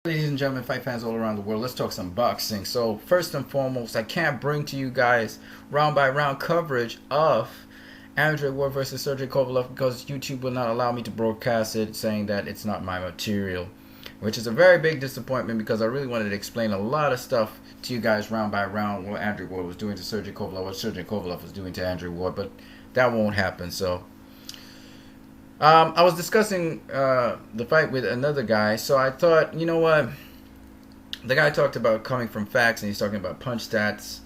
Ladies and gentlemen, fight fans all around the world, let's talk some boxing. So first and foremost, I can't bring to you guys round by round coverage of Andre Ward versus Sergey Kovalev because YouTube will not allow me to broadcast it, saying that it's not my material, which is a very big disappointment because I really wanted to explain a lot of stuff to you guys round by round, what Andre Ward was doing to Sergey Kovalev, what Sergey Kovalev was doing to Andre Ward, but that won't happen. So I was discussing the fight with another guy, so I thought, you know what? The guy talked about coming from facts, and he's talking about punch stats.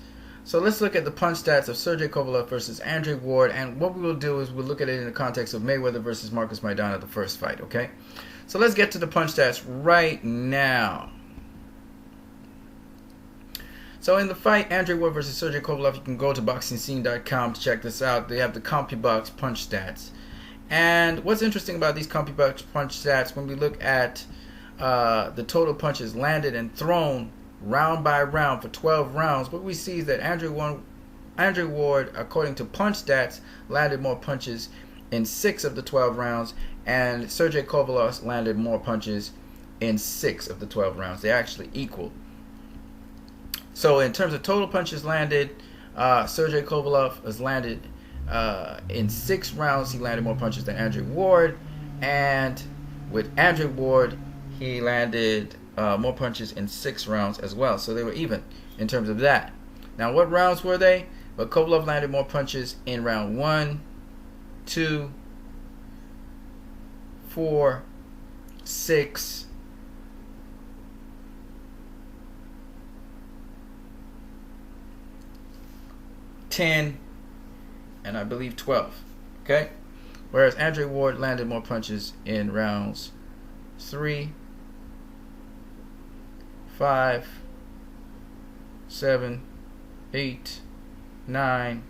So let's look at the punch stats of Sergey Kovalev versus Andre Ward, and what we will do is we'll look at it in the context of Mayweather versus Marcus Maidana, the first fight, okay? So let's get to the punch stats right now. So in the fight, Andre Ward versus Sergey Kovalev, you can go to boxingscene.com to check this out. They have the CompuBox punch stats. And what's interesting about these CompuBox punch stats, when we look at the total punches landed and thrown round by round for 12 rounds, what we see is that Andre Ward, according to punch stats, landed more punches in 6 of the 12 rounds, and Sergey Kovalev landed more punches in 6 of the 12 rounds. They're actually equal. So in terms of total punches landed, Sergey Kovalev has landed in 6 rounds. He landed more punches than Andre Ward, and with Andre Ward, he landed more punches in 6 rounds as well. So they were even in terms of that. Now, what rounds were they? Well, Kovalev landed more punches in round 1, 2, 4, 6, 10, and I believe 12. Okay? Whereas Andre Ward landed more punches in rounds 3, 5, 7, 8, 9,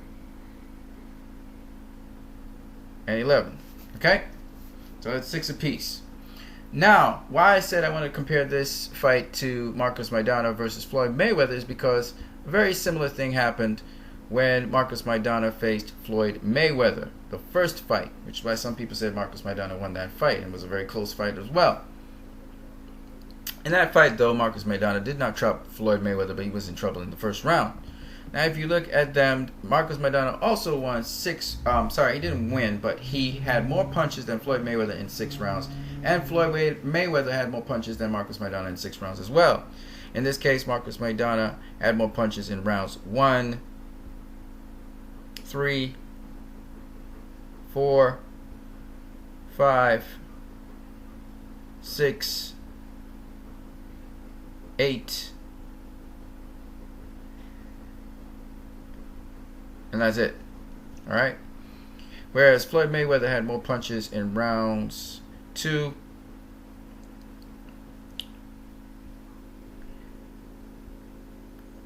and 11. Okay? So that's 6 apiece. Now, why I said I want to compare this fight to Marcus Maidana versus Floyd Mayweather is because a very similar thing happened when Marcus Maidana faced Floyd Mayweather, the first fight, which is why some people said Marcus Maidana won that fight, and it was a very close fight as well. In that fight, though, Marcus Maidana did not trap Floyd Mayweather, but he was in trouble in the first round. Now, if you look at them, Marcus Maidana also won 6, he didn't win, but he had more punches than Floyd Mayweather in 6 rounds, and Floyd Mayweather had more punches than Marcus Maidana in 6 rounds as well. In this case, Marcus Maidana had more punches in rounds 1, 3, 4, 5, 6, 8, and that's it. Alright? Whereas Floyd Mayweather had more punches in rounds 2,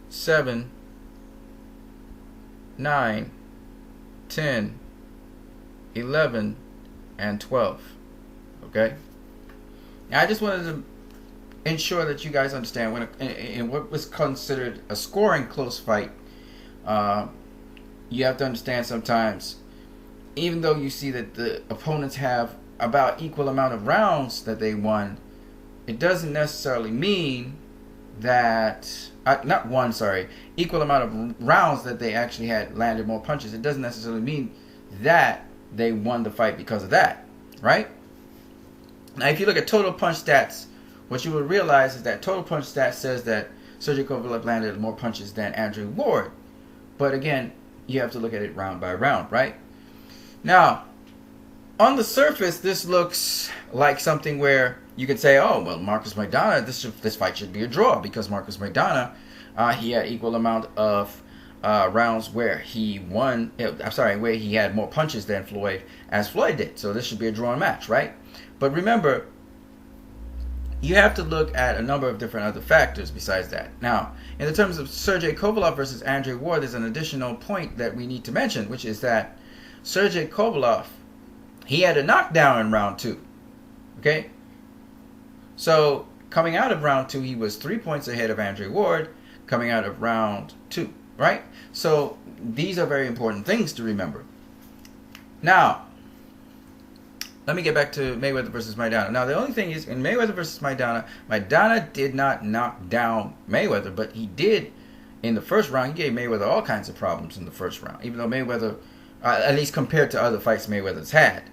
7, 9, 10, 11, and 12. Okay? Now, I just wanted to ensure that you guys understand when in what was considered a scoring close fight, you have to understand sometimes, even though you see that the opponents have about equal amount of rounds that they won, it doesn't necessarily mean that equal amount of rounds that they actually had landed more punches. It doesn't necessarily mean that they won the fight because of that, right? Now, if you look at total punch stats, what you will realize is that total punch stats says that Sergey Kovalev landed more punches than Andre Ward. But again, you have to look at it round by round, right? Now, on the surface, this looks like something where you could say, oh, well, Marcus Maidana, this fight should be a draw because Marcus Maidana, he had equal amount of rounds where he won, where he had more punches than Floyd, as Floyd did. So this should be a drawn match, right? But remember, you have to look at a number of different other factors besides that. Now, in the terms of Sergey Kovalev versus Andre Ward, there's an additional point that we need to mention, which is that Sergey Kovalev, he had a knockdown in round 2. Okay? So, coming out of round 2, he was 3 points ahead of Andre Ward, coming out of round 2, right? So, these are very important things to remember. Now, let me get back to Mayweather versus Maidana. Now, the only thing is, in Mayweather versus Maidana, Maidana did not knock down Mayweather, but he did in the first round. He gave Mayweather all kinds of problems in the first round, even though Mayweather, at least compared to other fights Mayweather's had.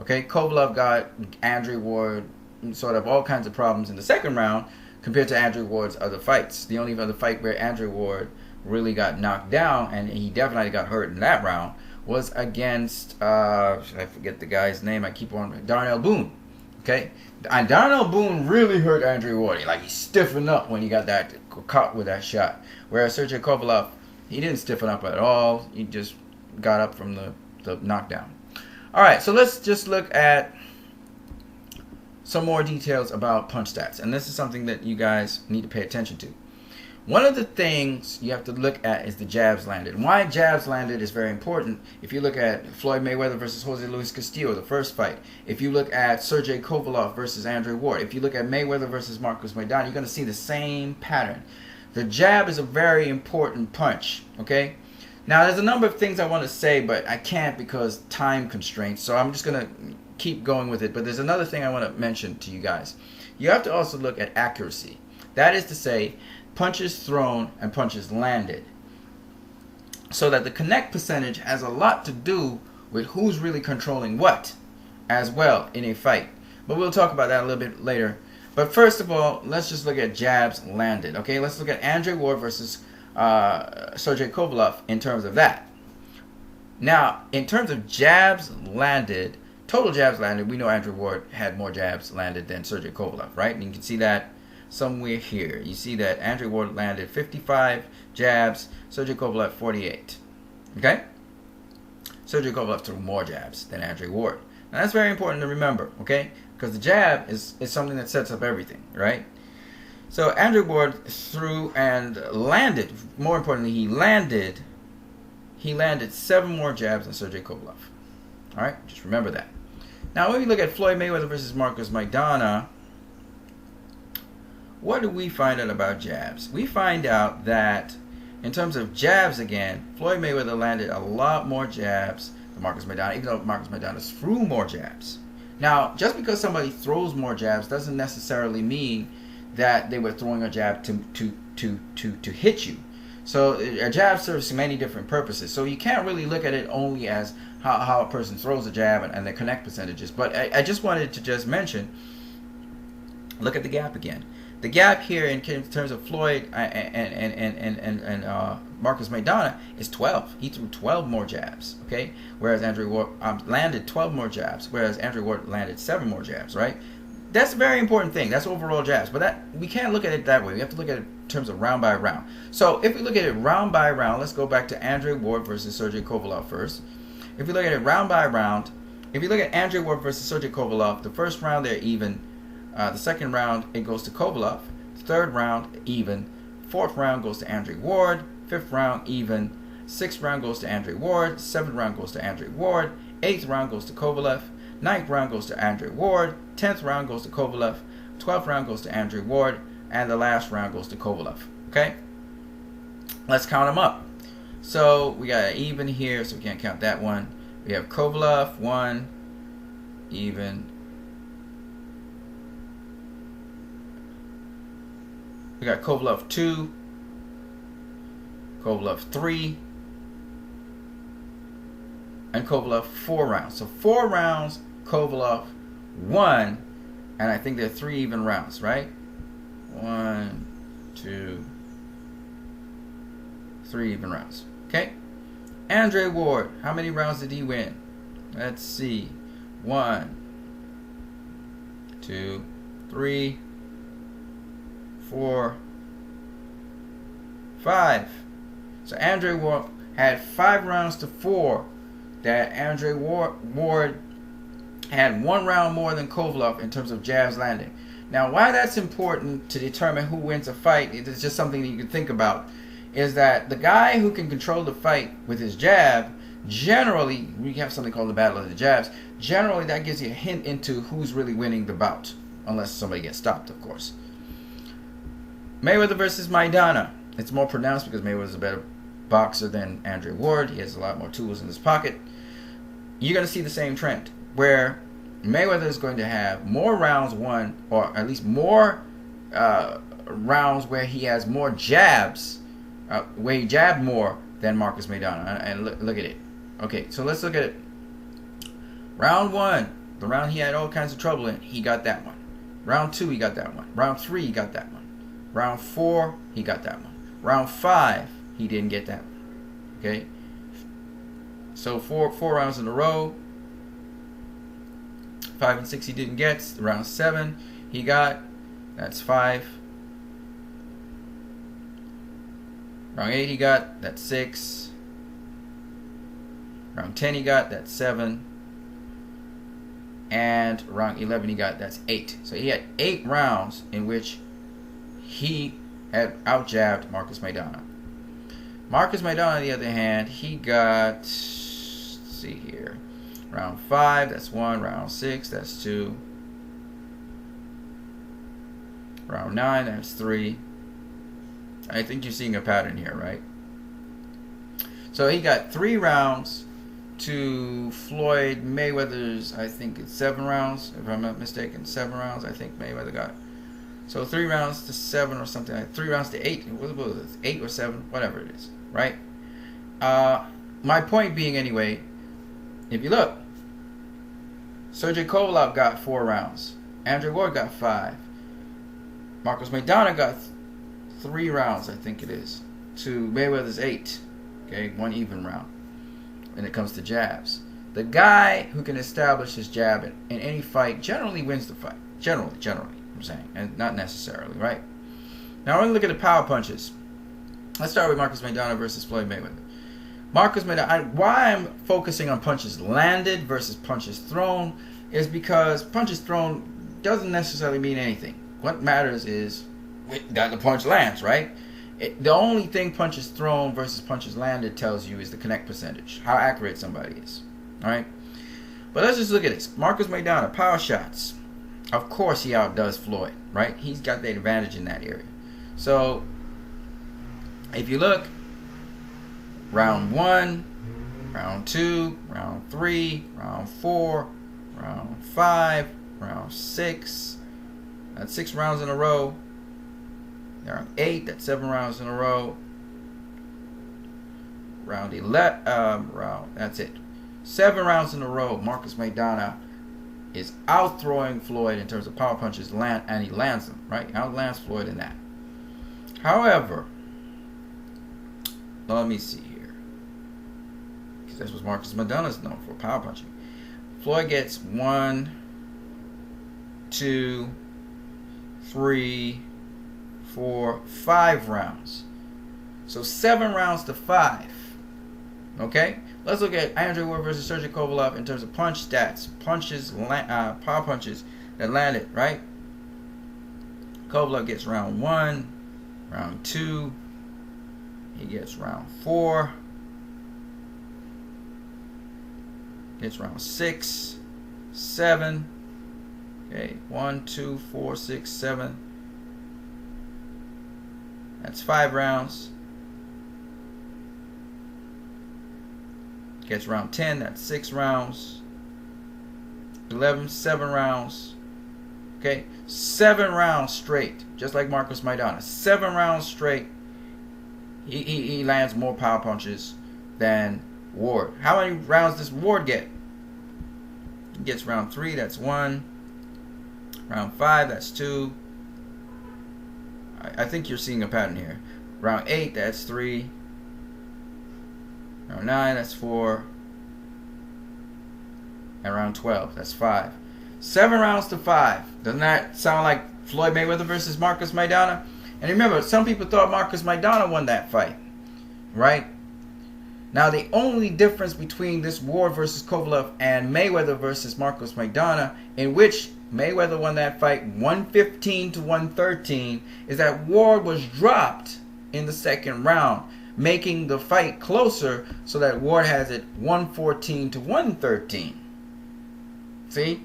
Okay, Kovalev got Andre Ward sort of all kinds of problems in the second round compared to Andre Ward's other fights. The only other fight where Andre Ward really got knocked down, and he definitely got hurt in that round, was against, I forget the guy's name, I keep on, Darnell Boone. Okay, and Darnell Boone really hurt Andre Ward. Like, he stiffened up when he got that caught with that shot. Whereas Sergey Kovalev, he didn't stiffen up at all. He just got up from the knockdown. All right, so let's just look at some more details about punch stats. And this is something that you guys need to pay attention to. One of the things you have to look at is the jabs landed. And why jabs landed is very important. If you look at Floyd Mayweather versus Jose Luis Castillo, the first fight. If you look at Sergey Kovalev versus Andre Ward. If you look at Mayweather versus Marcos Maidana, you're going to see the same pattern. The jab is a very important punch, okay? Now, there's a number of things I want to say, but I can't because time constraints. So I'm just going to keep going with it. But there's another thing I want to mention to you guys. You have to also look at accuracy. That is to say, punches thrown and punches landed. So that the connect percentage has a lot to do with who's really controlling what as well in a fight. But we'll talk about that a little bit later. But first of all, let's just look at jabs landed. Okay, let's look at Andre Ward versus Sergey Kovalev in terms of that. Now, in terms of jabs landed, total jabs landed, we know Andre Ward had more jabs landed than Sergey Kovalev, right? And you can see that somewhere here. You see that Andre Ward landed 55 jabs, Sergey Kovalev 48. Okay? Sergey Kovalev threw more jabs than Andre Ward. Now that's very important to remember, okay? Because the jab is something that sets up everything, right? So Andre Ward threw and landed, more importantly, he landed 7 more jabs than Sergey Kovalev. Alright? Just remember that. Now when we look at Floyd Mayweather versus Marcos Maidana, what do we find out about jabs? We find out that in terms of jabs again, Floyd Mayweather landed a lot more jabs than Marcos Maidana, even though Marcos Maidana threw more jabs. Now, just because somebody throws more jabs doesn't necessarily mean that they were throwing a jab to hit you. So a jab serves many different purposes. So you can't really look at it only as how a person throws a jab and the connect percentages. But I just wanted to just mention, look at the gap again. The gap here in terms of Floyd and Marcos Maidana is 12. He threw 12 more jabs, okay? Whereas Andre Ward landed 12 more jabs, whereas Andre Ward landed 7 more jabs, right? That's a very important thing. That's overall jabs. But that we can't look at it that way. We have to look at it in terms of round by round. So if we look at it round by round, let's go back to Andre Ward versus Sergey Kovalev first. If we look at it round by round, if you look at Andre Ward versus Sergey Kovalev, the first round they're even. The second round, it goes to Kovalev. Third round, even. Fourth round goes to Andre Ward. Fifth round, even. Sixth round goes to Andre Ward. Seventh round goes to Andre Ward. Eighth round goes to Kovalev. Ninth round goes to Andre Ward. 10th round goes to Kovalev. 12th round goes to Andre Ward. And the last round goes to Kovalev. Okay? Let's count them up. So we got an even here, so we can't count that one. We have Kovalev, 1, even. We got Kovalev 2, Kovalev 3, and Kovalev 4 rounds. So 4 rounds, Kovalev 1, and I think there are 3 even rounds, right? 1, 2, 3 even rounds. Okay? Andre Ward, how many rounds did he win? Let's see. 1, 2, 3, 4, 5. So Andre Ward had 5 rounds to 4. That Andre Ward had 1 round more than Kovalev in terms of jabs landing. Now, why that's important to determine who wins a fight, it's just something that you can think about, is that the guy who can control the fight with his jab, generally, we have something called the battle of the jabs, generally that gives you a hint into who's really winning the bout, unless somebody gets stopped, of course. Mayweather versus Maidana. It's more pronounced because Mayweather's a better boxer than Andre Ward. He has a lot more tools in his pocket. You're going to see the same trend where Mayweather is going to have more rounds won, or at least more rounds where he has more jabs, where he jabbed more than Marcus Maidana. And look at it. Okay, so let's look at it. Round 1, the round he had all kinds of trouble in, he got that one. Round 2, he got that one. Round 3, he got that one. Round 4, he got that one. Round 5, he didn't get that one. Okay, so four rounds in a row. 5 and 6 he didn't get. Round 7 he got. That's 5. Round 8 he got. That's 6. Round 10 he got. That's 7. And round 11 he got. That's 8. So he had 8 rounds in which he had out-jabbed Marcus Maidana. Marcus Maidana, on the other hand, he got, let's see here, round 5, that's 1. Round 6, that's 2. Round 9, that's 3. I think you're seeing a pattern here, right? So he got 3 rounds to Floyd Mayweather's, I think it's 7 rounds, if I'm not mistaken. 7 rounds, I think Mayweather got. So 3 rounds to 7 or something like 3 rounds to 8. What was it? 8 or 7, whatever it is, right? My point being, anyway, if you look, Sergey Kovalev got 4 rounds. Andre Ward got 5. Marcus Maidana got 3 rounds, I think it is, to Mayweather's 8. Okay, 1 even round when it comes to jabs. The guy who can establish his jab in any fight generally wins the fight. Generally, I'm saying, and not necessarily, right? Now, I want to look at the power punches. Let's start with Marcus Maidana versus Floyd Mayweather. Marcus Maidana, why I'm focusing on punches landed versus punches thrown is because punches thrown doesn't necessarily mean anything. What matters is that the punch lands, right? The only thing punches thrown versus punches landed tells you is the connect percentage, how accurate somebody is, all right? But let's just look at this. Marcus Maidana, power shots. Of course he outdoes Floyd, right? He's got the advantage in that area. So if you look, round 1, round 2, round 3, round 4, round 5, round 6. That's 6 rounds in a row. Round 8, that's 7 rounds in a row. Round 11, that's it. 7 rounds in a row, Marcus Maidana is out-throwing Floyd in terms of power punches, and he lands them, right? Outlands Floyd in that. However, let me see here, because that's what Marcus Maidana is known for, power punching. Floyd gets 1, 2, 3, 4, 5 rounds. So 7 rounds to 5. Okay? Let's look at Andre Ward versus Sergey Kovalev in terms of punch stats. Power punches that landed, right? Kovalev gets round 1, round 2. He gets round 4. Gets round 6, 7. Okay, 1, 2, 4, 6, 7. That's 5 rounds. Gets round 10, that's 6 rounds. 11, 7 rounds. Okay, 7 rounds straight, just like Marcus Maidana. 7 rounds straight. He lands more power punches than Ward. How many rounds does Ward get? He gets round 3, that's 1. Round 5, that's 2. I think you're seeing a pattern here. Round 8, that's 3. Round 9, that's 4. And round 12, that's 5. 7 rounds to 5. Doesn't that sound like Floyd Mayweather versus Marcus Maidana? And remember, some people thought Marcus Maidana won that fight, right? Now, the only difference between this Ward versus Kovalev and Mayweather versus Marcus Maidana, in which Mayweather won that fight 115 to 113, is that Ward was dropped in the second round, making the fight closer so that Ward has it 114 to 113. See,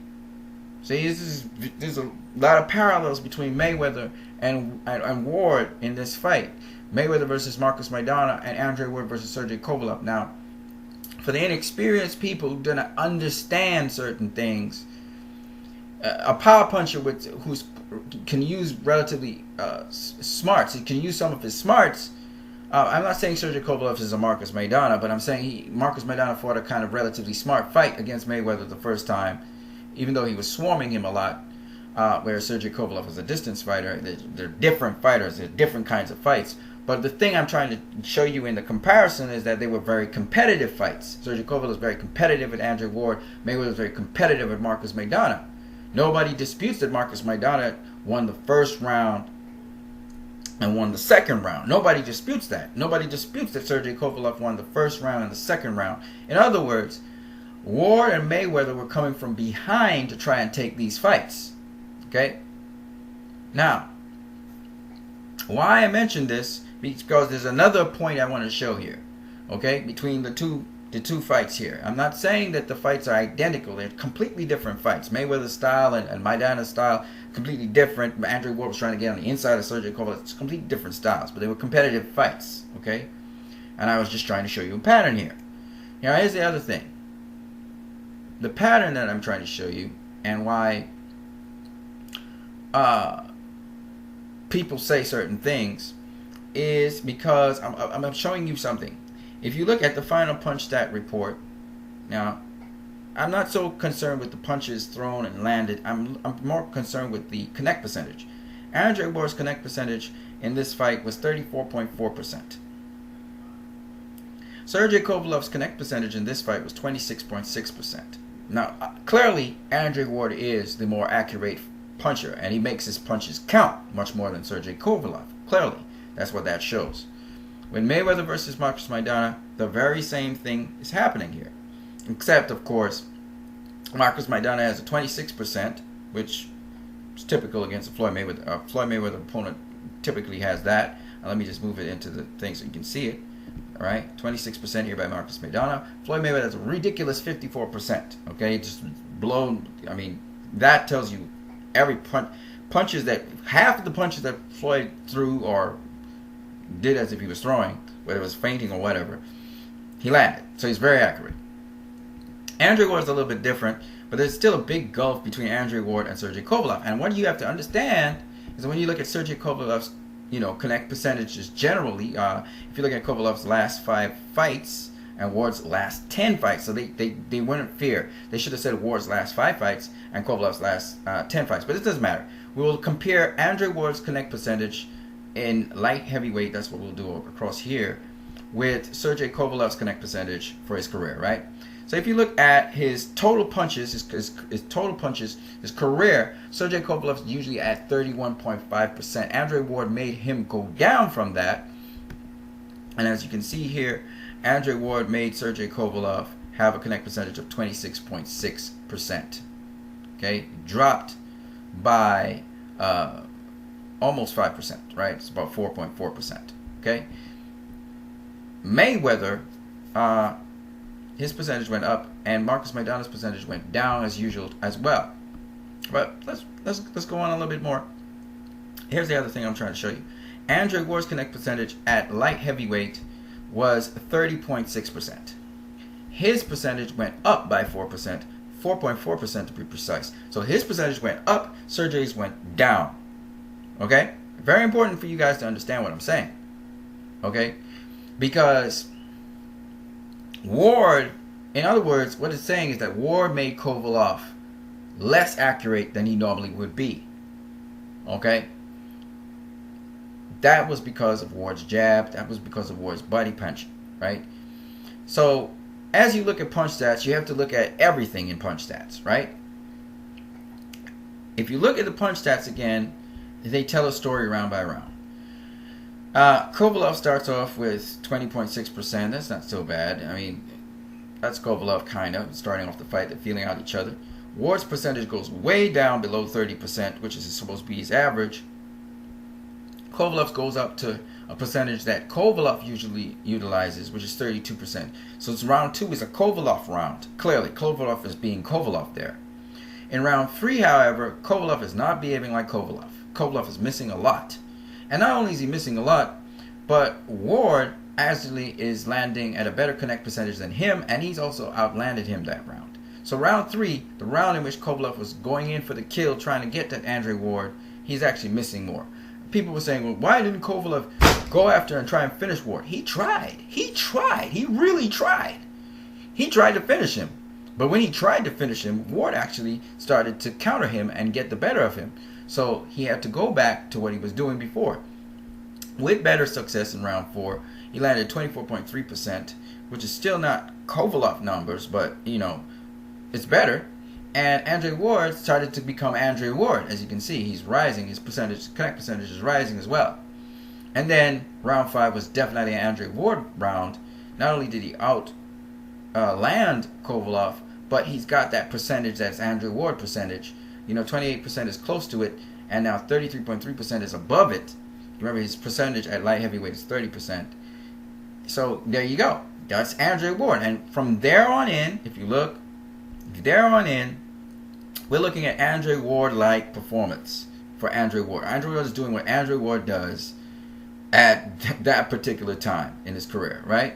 there's a lot of parallels between Mayweather and Ward in this fight. Mayweather versus Marcus Maidana and Andre Ward versus Sergey Kovalev. Now, for the inexperienced people who do not understand certain things, a power puncher who's can use relatively smarts. He can use some of his smarts. I'm not saying Sergey Kovalev is a Marcus Maidana, but I'm saying Marcus Maidana fought a kind of relatively smart fight against Mayweather the first time, even though he was swarming him a lot. Whereas Sergey Kovalev is a distance fighter. They're different fighters. They're different kinds of fights. But the thing I'm trying to show you in the comparison is that they were very competitive fights. Sergey Kovalev was very competitive with Andre Ward. Mayweather was very competitive with Marcus Maidana. Nobody disputes that Marcus Maidana won the first round and won the second round. Nobody disputes that. Nobody disputes that Sergey Kovalev won the first round and the second round. In other words, Ward and Mayweather were coming from behind to try and take these fights. Okay? Now, why I mentioned this, because there's another point I want to show here. Okay? Between the two fights here. I'm not saying that the fights are identical. They're completely different fights. Mayweather's style and Maidana's style, completely different. Andre Ward was trying to get on the inside of Sergey Kovalev. It's completely different styles, but they were competitive fights. Okay? And I was just trying to show you a pattern here. Now, here's the other thing. The pattern that I'm trying to show you, and why people say certain things, is because I'm showing you something. If you look at the final punch stat report, now I'm not so concerned with the punches thrown and landed. I'm more concerned with the connect percentage. Andre Ward's connect percentage in this fight was 34.4%. Sergey Kovalev's connect percentage in this fight was 26.6%. Now, clearly, Andre Ward is the more accurate puncher, and he makes his punches count much more than Sergey Kovalev. Clearly, that's what that shows. When Mayweather versus Marcus Maidana, the very same thing is happening here. Except, of course, Marcus Maidana has a 26%, which is typical against a Floyd Mayweather opponent typically has that. Now, let me just move it into the thing so you can see it. All right, 26% here by Marcus Maidana. Floyd Mayweather has a ridiculous 54%. Okay, just blown. I mean, that tells you every punches that half of the punches that Floyd threw or did as if he was throwing, whether it was feinting or whatever, he landed. So he's very accurate. Andre Ward is a little bit different, but there's still a big gulf between Andre Ward and Sergey Kovalev. And what you have to understand is that when you look at Sergey Kovalev's connect percentages generally, if you look at Kovalev's last 5 fights and Ward's last 10 fights, so they weren't fair. They should have said Ward's last 5 fights and Kovalev's last 10 fights, but it doesn't matter. We will compare Andre Ward's connect percentage in light heavyweight, that's what we'll do across here, with Sergey Kovalev's connect percentage for his career, right? So if you look at his total punches, his career, Sergey Kovalev's usually at 31.5%. Andre Ward made him go down from that. And as you can see here, Andre Ward made Sergey Kovalev have a connect percentage of 26.6%. Okay, dropped by almost 5%, right? It's about 4.4%. Okay, Mayweather, his percentage went up, and Marcus Maidana's percentage went down as usual as well. But let's go on a little bit more. Here's the other thing I'm trying to show you. Andre Ward's connect percentage at light heavyweight was 30.6%. His percentage went up by 4%, 4.4% to be precise. So his percentage went up, Sergey's went down. Okay? Very important for you guys to understand what I'm saying. Okay? Because Ward, in other words, what it's saying is that Ward made Kovalev less accurate than he normally would be. Okay? That was because of Ward's jab. That was because of Ward's body punch, right? So, as you look at punch stats, you have to look at everything in punch stats, right? If you look at the punch stats again, they tell a story round by round. Kovalev starts off with 20.6%. That's not so bad. I mean, that's Kovalev kind of starting off the fight. They're feeling out each other. Ward's percentage goes way down below 30%, which is supposed to be his average. Kovalev goes up to a percentage that Kovalev usually utilizes, which is 32%. So it's round 2 is a Kovalev round. Clearly, Kovalev is being Kovalev there. In round 3, however, Kovalev is not behaving like Kovalev. Kovalev is missing a lot. And not only is he missing a lot, but Ward actually is landing at a better connect percentage than him, and he's also outlanded him that round. So round 3, the round in which Kovalev was going in for the kill, trying to get that Andre Ward, he's actually missing more. People were saying, well, why didn't Kovalev go after and try and finish Ward? He tried. He tried. He really tried. He tried to finish him. But when he tried to finish him, Ward actually started to counter him and get the better of him. So he had to go back to what he was doing before. With better success in round 4, he landed 24.3%, which is still not Kovalev numbers, but, you know, it's better. And Andre Ward started to become Andre Ward. As you can see, he's rising. His connect percentage is rising as well. And then round 5 was definitely an Andre Ward round. Not only did he land Kovalev, but he's got that percentage that's Andre Ward percentage. You know, 28% is close to it, and now 33.3% is above it. Remember, his percentage at light heavyweight is 30%. So there you go. That's Andre Ward. And from there on in, if you look, there on in, we're looking at Andre Ward-like performance for Andre Ward. Andre Ward is doing what Andre Ward does at that particular time in his career, right?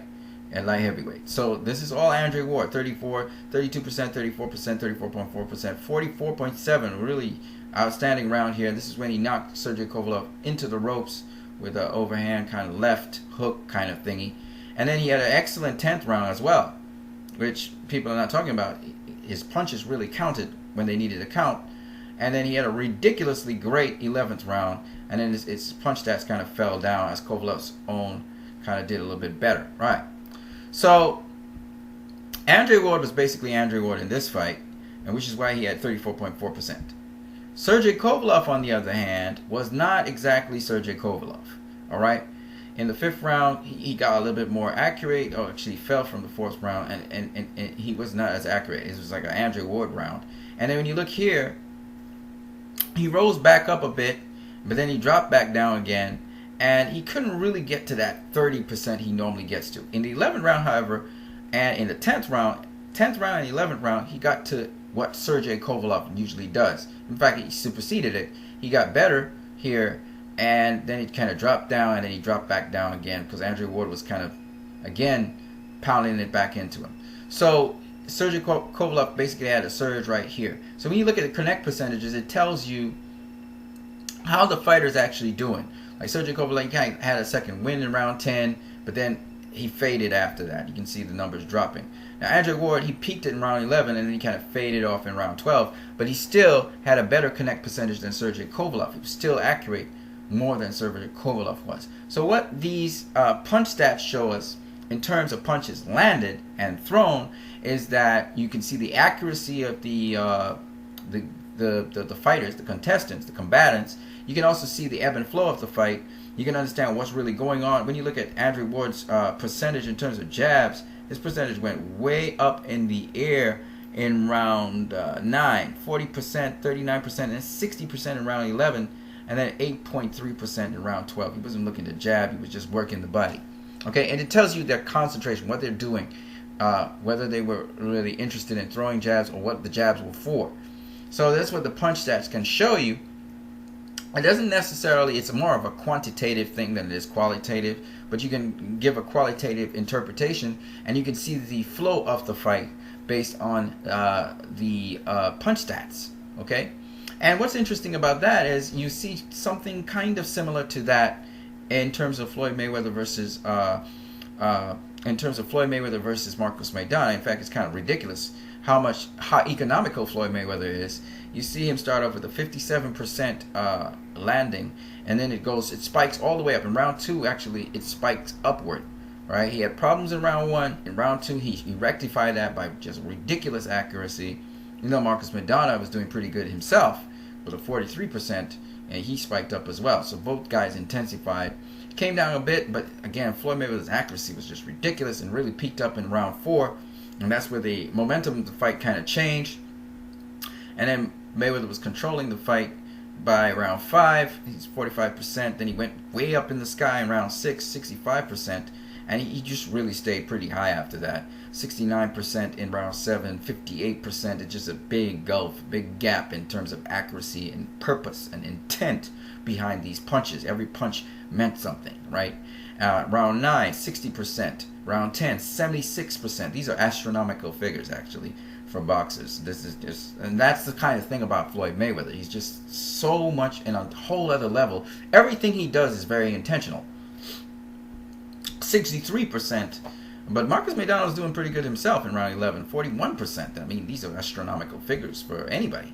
At light heavyweight. So this is all Andre Ward. 32%, 34%, 34.4%, 44.7%. Really outstanding round here. This is when he knocked Sergey Kovalev into the ropes with an overhand kind of left hook kind of thingy. And then he had an excellent 10th round as well, which people are not talking about. His punches really counted when they needed to count. And then he had a ridiculously great 11th round. And then his punch stats kind of fell down as Kovalev's own kind of did a little bit better. Right. So Andre Ward was basically Andre Ward in this fight, and which is why he had 34.4%. Sergey Kovalev, on the other hand, was not exactly Sergey Kovalev. All right. In the 5th round, he got a little bit more accurate. Oh, actually fell from the 4th round, and he was not as accurate. It was like an Andre Ward round. And then when you look here, he rose back up a bit, but then he dropped back down again, and he couldn't really get to that 30% he normally gets to. In the 11th round, however, and in the 10th round and 11th round, he got to what Sergey Kovalev usually does. In fact, he superseded it. He got better here, and then he kind of dropped down, and then he dropped back down again because Andre Ward was kind of, again, pounding it back into him. So Sergey Kovalev basically had a surge right here. So when you look at the connect percentages, it tells you how the fighter's actually doing. Like Sergey Kovalev kind of had a second win in round 10, but then he faded after that. You can see the numbers dropping. Now Andre Ward, he peaked in round 11, and then he kind of faded off in round 12, but he still had a better connect percentage than Sergey Kovalev. He was still accurate more than Sergey Kovalev was. So what these punch stats show us in terms of punches landed and thrown is that you can see the accuracy of the fighters, the contestants, the combatants. You can also see the ebb and flow of the fight. You can understand what's really going on. When you look at Andre Ward's percentage in terms of jabs, his percentage went way up in the air in round 9, 40%, 39%, and 60% in round 11, and then 8.3% in round 12. He wasn't looking to jab, he was just working the body. Okay, and it tells you their concentration, what they're doing, whether they were really interested in throwing jabs or what the jabs were for. So that's what the punch stats can show you. It doesn't necessarily, it's more of a quantitative thing than it is qualitative, but you can give a qualitative interpretation, and you can see the flow of the fight based on the punch stats. Okay, and what's interesting about that is you see something kind of similar to that in terms of Floyd Mayweather versus Marcos Maidana. In fact, it's kind of ridiculous how economical Floyd Mayweather is. You see him start off with a 57% landing, and then it spikes all the way up. In round 2, actually, it spiked upward. Right? He had problems in round 1. In round 2, he rectified that by just ridiculous accuracy. You know, Marcos Maidana was doing pretty good himself with a 43%, and he spiked up as well. So both guys intensified. Came down a bit, but again, Floyd Mayweather's accuracy was just ridiculous and really peaked up in round 4. And that's where the momentum of the fight kind of changed. And then Mayweather was controlling the fight by round 5. He's 45%. Then he went way up in the sky in round 6, 65%. And he just really stayed pretty high after that. 69% in round 7, 58%. It's just a big gulf, big gap in terms of accuracy and purpose and intent behind these punches. Every punch meant something, right? Round 9, 60%. Round 10, 76%. These are astronomical figures, actually. for boxers. This is just, and that's the kind of thing about Floyd Mayweather. He's just so much in a whole other level. Everything he does is very intentional. 63%, but Marcus Maidana was doing pretty good himself in round 11. 41%. I mean, these are astronomical figures for anybody.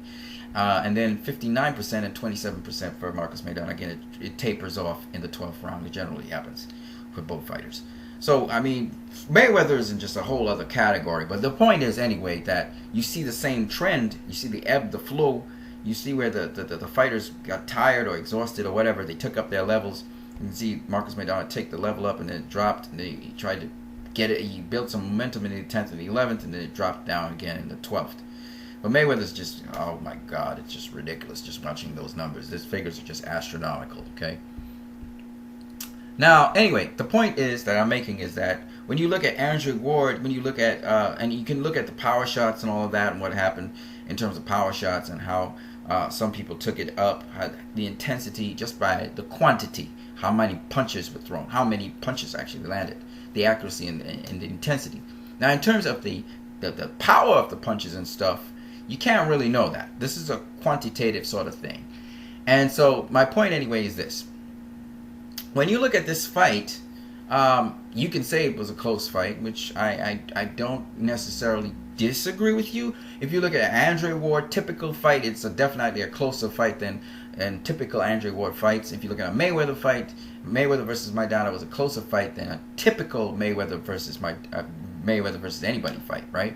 And then 59% and 27% for Marcus Maidana. Again, it tapers off in the 12th round. It generally happens for both fighters. So, I mean, Mayweather is in just a whole other category. But the point is, anyway, that you see the same trend. You see the ebb, the flow. You see where the fighters got tired or exhausted or whatever. They took up their levels. You can see Marcus Maidana take the level up and then it dropped. And he tried to get it. He built some momentum in the 10th and the 11th. And then it dropped down again in the 12th. But Mayweather's just, oh my God, it's just ridiculous just watching those numbers. These figures are just astronomical, okay? Now, anyway, the point is that I'm making is that when you look at Andre Ward, when you look at, and you can look at the power shots and all of that and what happened in terms of power shots and how some people took it up, the intensity just by the quantity, how many punches were thrown, how many punches actually landed, the accuracy and the intensity. Now, in terms of the power of the punches and stuff, you can't really know that. This is a quantitative sort of thing. And so my point anyway is this. When you look at this fight, you can say it was a close fight, which I don't necessarily disagree with you. If you look at Andre Ward, typical fight, it's definitely a closer fight than typical Andre Ward fights. If you look at a Mayweather fight, Mayweather versus Maidana was a closer fight than a typical Mayweather versus anybody fight, right?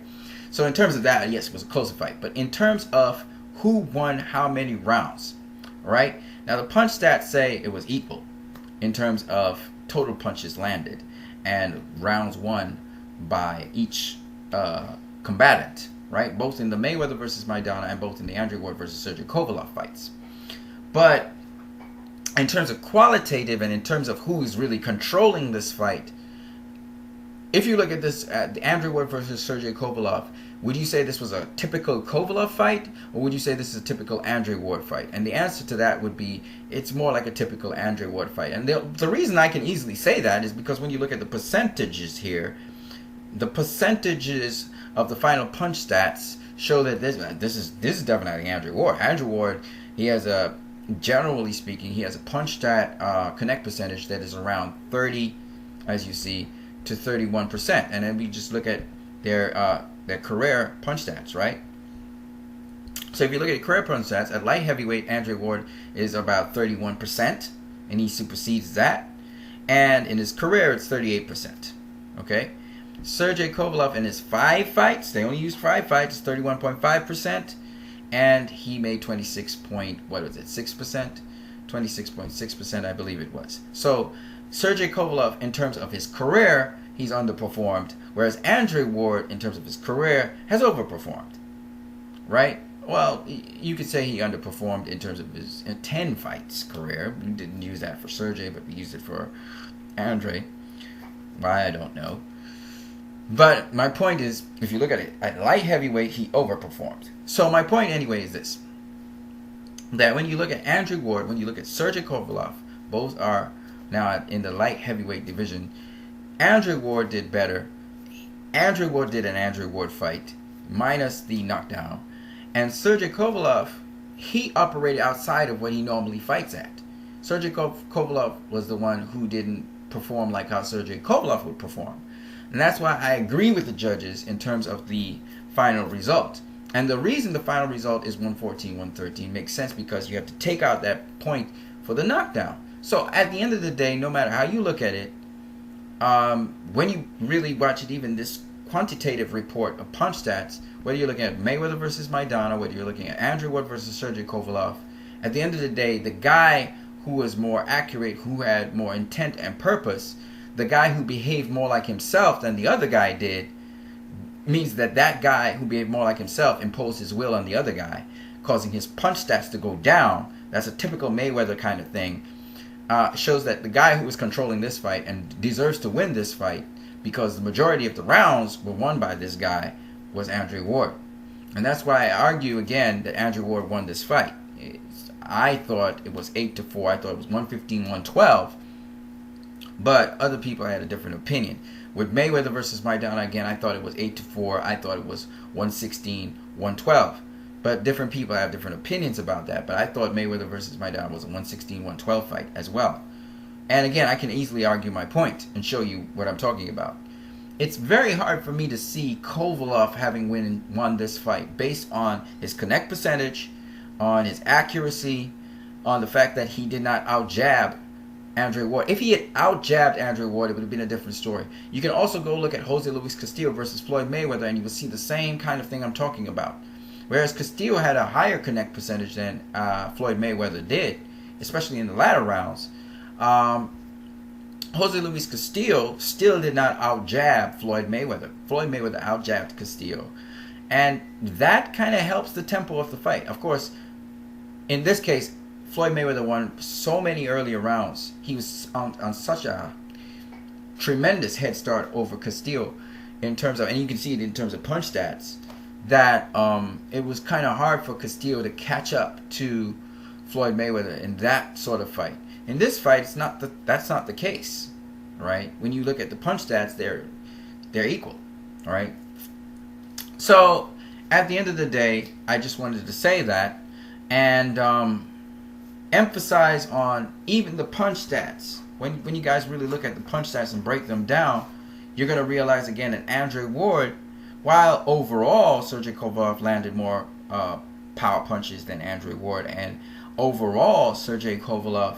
So in terms of that, yes, it was a closer fight. But in terms of who won how many rounds, right? Now the punch stats say it was equal in terms of total punches landed and rounds won by each combatant, right? Both in the Mayweather versus Maidana and both in the Andre Ward versus Sergey Kovalev fights. But in terms of qualitative and in terms of who is really controlling this fight, if you look at this, the Andre Ward versus Sergey Kovalev, would you say this was a typical Kovalev fight, or would you say this is a typical Andre Ward fight? And the answer to that would be, it's more like a typical Andre Ward fight. And the reason I can easily say that is because when you look at the percentages here, the percentages of the final punch stats show that this is definitely Andre Ward. Andre Ward, he has a, generally speaking, he has a punch stat connect percentage that is around 30, as you see, to 31%. And then we just look at their career punch stats, right? So if you look at career punch stats, at light heavyweight, Andre Ward is about 31%, and he supersedes that. And in his career, it's 38%. Okay? Sergey Kovalev in his 5 fights, they only used 5 fights, 31.5%, and he made 6%? 26.6%, I believe it was. So Sergey Kovalev, in terms of his career, he's underperformed, whereas Andre Ward, in terms of his career, has overperformed, right? Well, you could say he underperformed in terms of his 10 fights career. We didn't use that for Sergey, but we used it for Andre. Why, I don't know. But my point is, if you look at it, at light heavyweight, he overperformed. So my point anyway is this, that when you look at Andre Ward, when you look at Sergey Kovalev, both are now in the light heavyweight division. Andre Ward did better. Andre Ward did an Andre Ward fight, minus the knockdown. And Sergey Kovalev, he operated outside of what he normally fights at. Sergey Kovalev was the one who didn't perform like how Sergey Kovalev would perform. And that's why I agree with the judges in terms of the final result. And the reason the final result is 114-113 makes sense because you have to take out that point for the knockdown. So at the end of the day, no matter how you look at it, when you really watch it, even this quantitative report of punch stats, whether you're looking at Mayweather versus Maidana, whether you're looking at Andre Ward versus Sergey Kovalev, at the end of the day, the guy who was more accurate, who had more intent and purpose, the guy who behaved more like himself than the other guy did, means that that guy who behaved more like himself imposed his will on the other guy, causing his punch stats to go down. That's a typical Mayweather kind of thing. Shows that the guy who was controlling this fight and deserves to win this fight, because the majority of the rounds were won by this guy, was Andre Ward. And that's why I argue again that Andre Ward won this fight. I thought it was 8-4. I thought it was 115-112. But other people had a different opinion. With Mayweather versus Maidana, again, I thought it was 8-4. I thought it was 116-112. But different people have different opinions about that. But I thought Mayweather versus Maidana was a 116-112 fight as well. And again, I can easily argue my point and show you what I'm talking about. It's very hard for me to see Kovalev having won this fight based on his connect percentage, on his accuracy, on the fact that he did not out-jab Andre Ward. If he had out-jabbed Andre Ward, it would have been a different story. You can also go look at Jose Luis Castillo versus Floyd Mayweather, and you will see the same kind of thing I'm talking about. Whereas Castillo had a higher connect percentage than Floyd Mayweather did, especially in the latter rounds. Jose Luis Castillo still did not out-jab Floyd Mayweather. Floyd Mayweather out-jabbed Castillo. And that kind of helps the tempo of the fight. Of course, in this case, Floyd Mayweather won so many earlier rounds. He was on such a tremendous head start over Castillo in terms of, and you can see it in terms of punch stats, that it was kind of hard for Castillo to catch up to Floyd Mayweather in that sort of fight. In this fight, that's not the case, right? When you look at the punch stats, they're equal, all right? So at the end of the day, I just wanted to say that and emphasize on even the punch stats. When you guys really look at the punch stats and break them down, you're going to realize again that Andre Ward, while overall Sergey Kovalev landed more power punches than Andre Ward, and overall Sergey Kovalev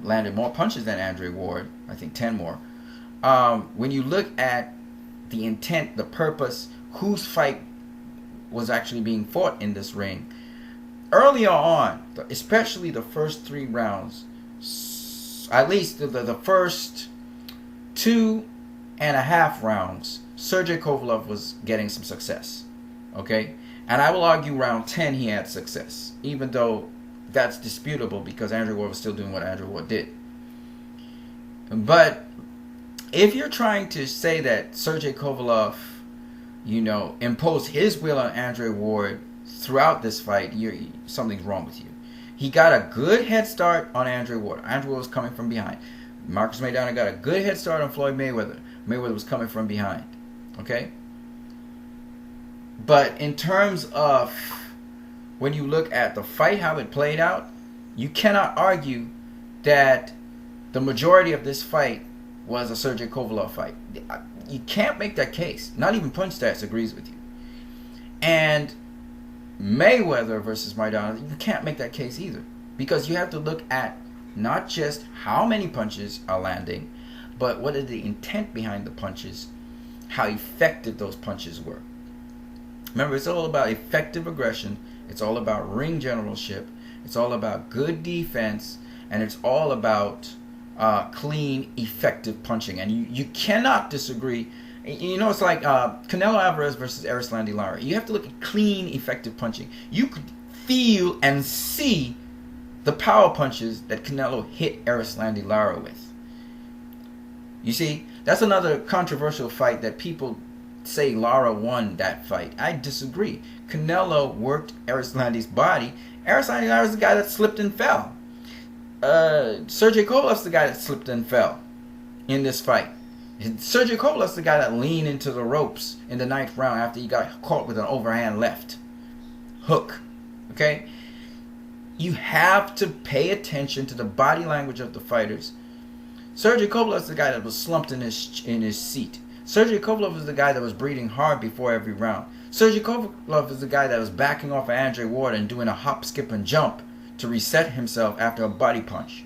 landed more punches than Andre Ward, I think 10 more. When you look at the intent, the purpose, whose fight was actually being fought in this ring, earlier on, especially the first 3 rounds, at least the first 2.5 rounds, Sergey Kovalev was getting some success, okay? And I will argue round 10 he had success, even though that's disputable because Andre Ward was still doing what Andre Ward did. But if you're trying to say that Sergey Kovalev, imposed his will on Andre Ward throughout this fight, something's wrong with you. He got a good head start on Andre Ward. Andre Ward was coming from behind. Marcus Maidana got a good head start on Floyd Mayweather. Mayweather was coming from behind. Okay? But in terms of when you look at the fight, how it played out, you cannot argue that the majority of this fight was a Sergey Kovalev fight. You can't make that case. Not even Punch Stats agrees with you. And Mayweather versus Maidana, you can't make that case either. Because you have to look at not just how many punches are landing, but what is the intent behind the punches, how effective those punches were. Remember, it's all about effective aggression. It's all about ring generalship. It's all about good defense. And it's all about clean, effective punching. And you cannot disagree. It's like Canelo Alvarez versus Erislandy Lara. You have to look at clean, effective punching. You could feel and see the power punches that Canelo hit Erislandy Lara with. You see, that's another controversial fight that people say Lara won that fight. I disagree. Canelo worked Erislandy's body. Erislandy Lara is the guy that slipped and fell. Sergey Kovalev's the guy that slipped and fell in this fight. Sergey Kovalev's the guy that leaned into the ropes in the 9th round after he got caught with an overhand left hook. Okay? You have to pay attention to the body language of the fighters. Sergey Kovalev's the guy that was slumped in his seat. Sergey Kovalev is the guy that was breathing hard before every round. Sergey Kovalev is the guy that was backing off of Andre Ward and doing a hop, skip, and jump to reset himself after a body punch.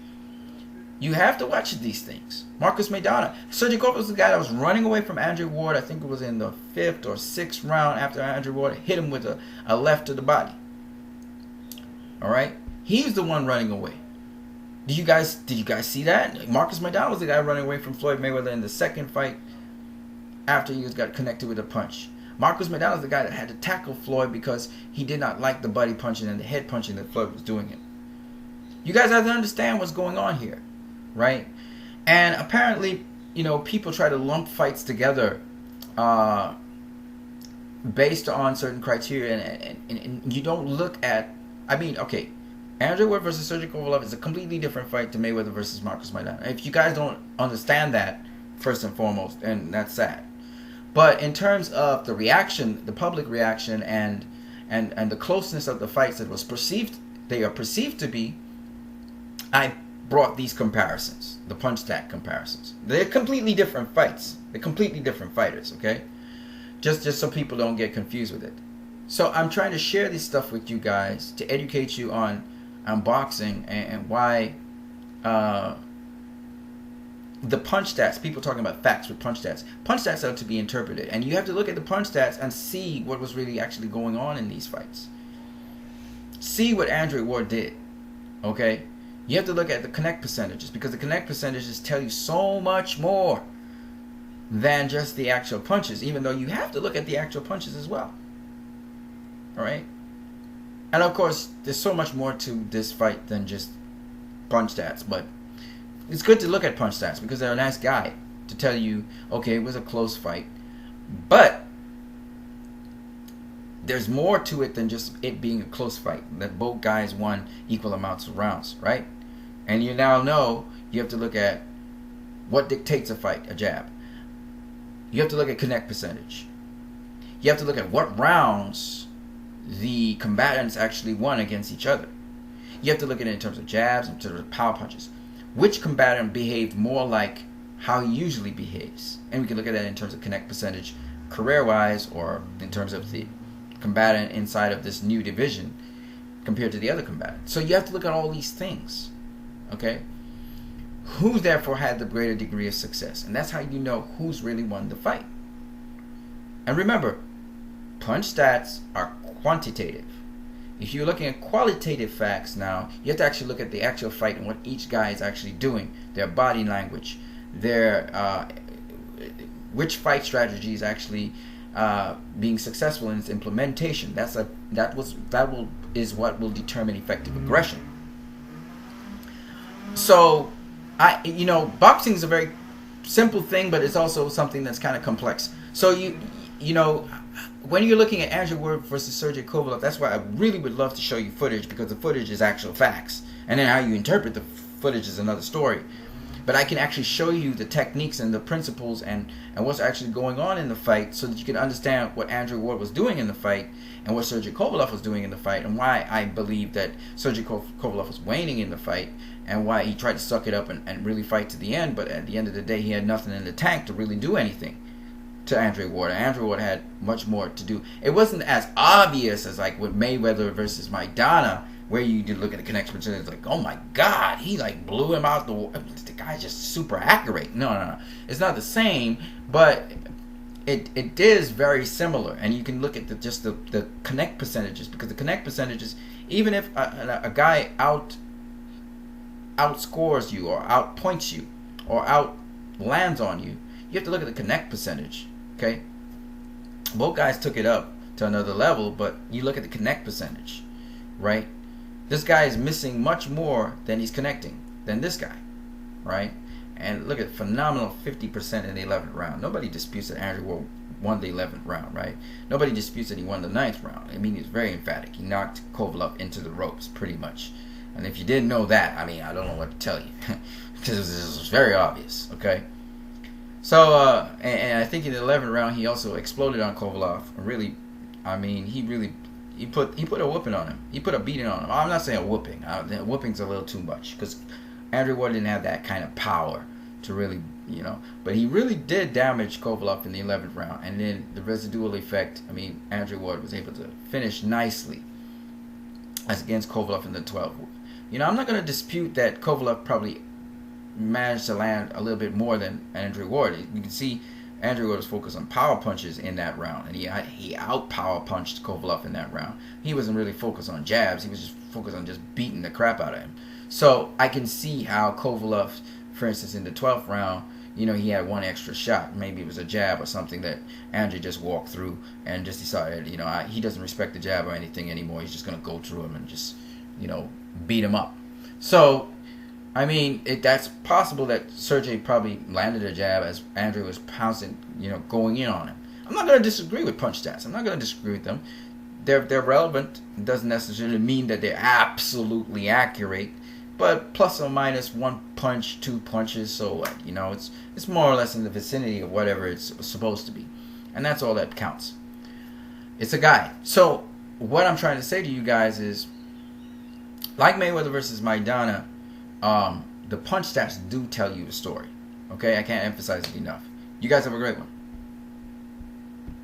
You have to watch these things. Marcus Maidana. Sergey Kovalev was the guy that was running away from Andre Ward. I think it was in the 5th or 6th round after Andre Ward hit him with a left to the body. All right? He's the one running away. Did you guys see that? Marcus Maidana was the guy running away from Floyd Mayweather in the 2nd fight after he got connected with a punch. Marcus Maidana was the guy that had to tackle Floyd because he did not like the body punching and the head punching that Floyd was doing him. You guys have to understand what's going on here, right? And apparently, people try to lump fights together based on certain criteria, and you don't look at, Andre Ward versus Sergey Kovalev is a completely different fight to Mayweather versus Marcus Maidana. If you guys don't understand that, first and foremost, and that's sad. But in terms of the reaction, the public reaction, and the closeness of the fights that was perceived, they are perceived to be, I brought these comparisons, the punch stat comparisons. They're completely different fights. They're completely different fighters, okay? Just so people don't get confused with it. So I'm trying to share this stuff with you guys to educate you on boxing and why the punch stats, people talking about facts with punch stats. Punch stats are to be interpreted, and you have to look at the punch stats and see what was really actually going on in these fights. See what Andre Ward did, okay? You have to look at the connect percentages, because the connect percentages tell you so much more than just the actual punches, even though you have to look at the actual punches as well. Alright? And of course, there's so much more to this fight than just punch stats, but it's good to look at punch stats because they're a nice guide to tell you, okay, it was a close fight, but there's more to it than just it being a close fight, that both guys won equal amounts of rounds, right? And you now know you have to look at what dictates a fight, a jab. You have to look at connect percentage. You have to look at what rounds the combatants actually won against each other. You have to look at it in terms of jabs, in terms of power punches. Which combatant behaved more like how he usually behaves? And we can look at that in terms of connect percentage career-wise, or in terms of the combatant inside of this new division compared to the other combatant. So you have to look at all these things, okay? Who therefore had the greater degree of success? And that's how you know who's really won the fight. And remember, punch stats are quantitative. If you're looking at qualitative facts now, you have to actually look at the actual fight and what each guy is actually doing, their body language, their which fight strategy is actually being successful in its implementation. Is what will determine effective aggression. So, boxing is a very simple thing, but it's also something that's kind of complex. So you know. When you're looking at Andre Ward versus Sergey Kovalev, that's why I really would love to show you footage, because the footage is actual facts. And then how you interpret the footage is another story. But I can actually show you the techniques and the principles and what's actually going on in the fight, so that you can understand what Andre Ward was doing in the fight and what Sergey Kovalev was doing in the fight, and why I believe that Sergey Kovalev was waning in the fight, and why he tried to suck it up and really fight to the end. But at the end of the day, he had nothing in the tank to really do anything to Andre Ward. Andre Ward had much more to do. It wasn't as obvious as like with Mayweather versus Maidana, where you did look at the connection between it's like, oh my God, he like blew him out the guy's just super accurate. No. It's not the same, but it is very similar. And you can look at the connect percentages, because the connect percentages, even if a guy outscores you or outpoints you or out lands on you, you have to look at the connect percentage. Okay, both guys took it up to another level, but you look at the connect percentage, right? This guy is missing much more than he's connecting than this guy, right? And look at phenomenal 50% in the 11th round. Nobody disputes that Andre Ward won the 11th round, right? Nobody disputes that he won the 9th round. I mean, he's very emphatic. He knocked Kovalev into the ropes, pretty much. And if you didn't know that, I mean, I don't know what to tell you, because it was very obvious, okay? So, and I think in the 11th round, he also exploded on Kovalev. Really, I mean, he put a whooping on him. He put a beating on him. I'm not saying a whooping. Whooping's a little too much, because Andre Ward didn't have that kind of power to really, But he really did damage Kovalev in the 11th round. And then the residual effect, I mean, Andre Ward was able to finish nicely as against Kovalev in the 12th. I'm not going to dispute that Kovalev probably managed to land a little bit more than Andre Ward. You can see Andre Ward was focused on power punches in that round, and he out power punched Kovalev in that round. He wasn't really focused on jabs. He was just focused on just beating the crap out of him. So I can see how Kovalev, for instance, in the 12th round, he had one extra shot. Maybe it was a jab or something that Andre just walked through and just decided, he doesn't respect the jab or anything anymore. He's just going to go through him and just, beat him up. So, I mean, that's possible that Sergey probably landed a jab as Andre was pouncing, going in on him. I'm not going to disagree with punch stats. I'm not going to disagree with them. they're relevant. It doesn't necessarily mean that they're absolutely accurate, but plus or minus one punch, two punches, so what? You know, it's more or less in the vicinity of whatever it's supposed to be, and that's all that counts. It's a guide. So what I'm trying to say to you guys is, like Mayweather versus Maidana, the punch stats do tell you a story. Okay, I can't emphasize it enough. You guys have a great one.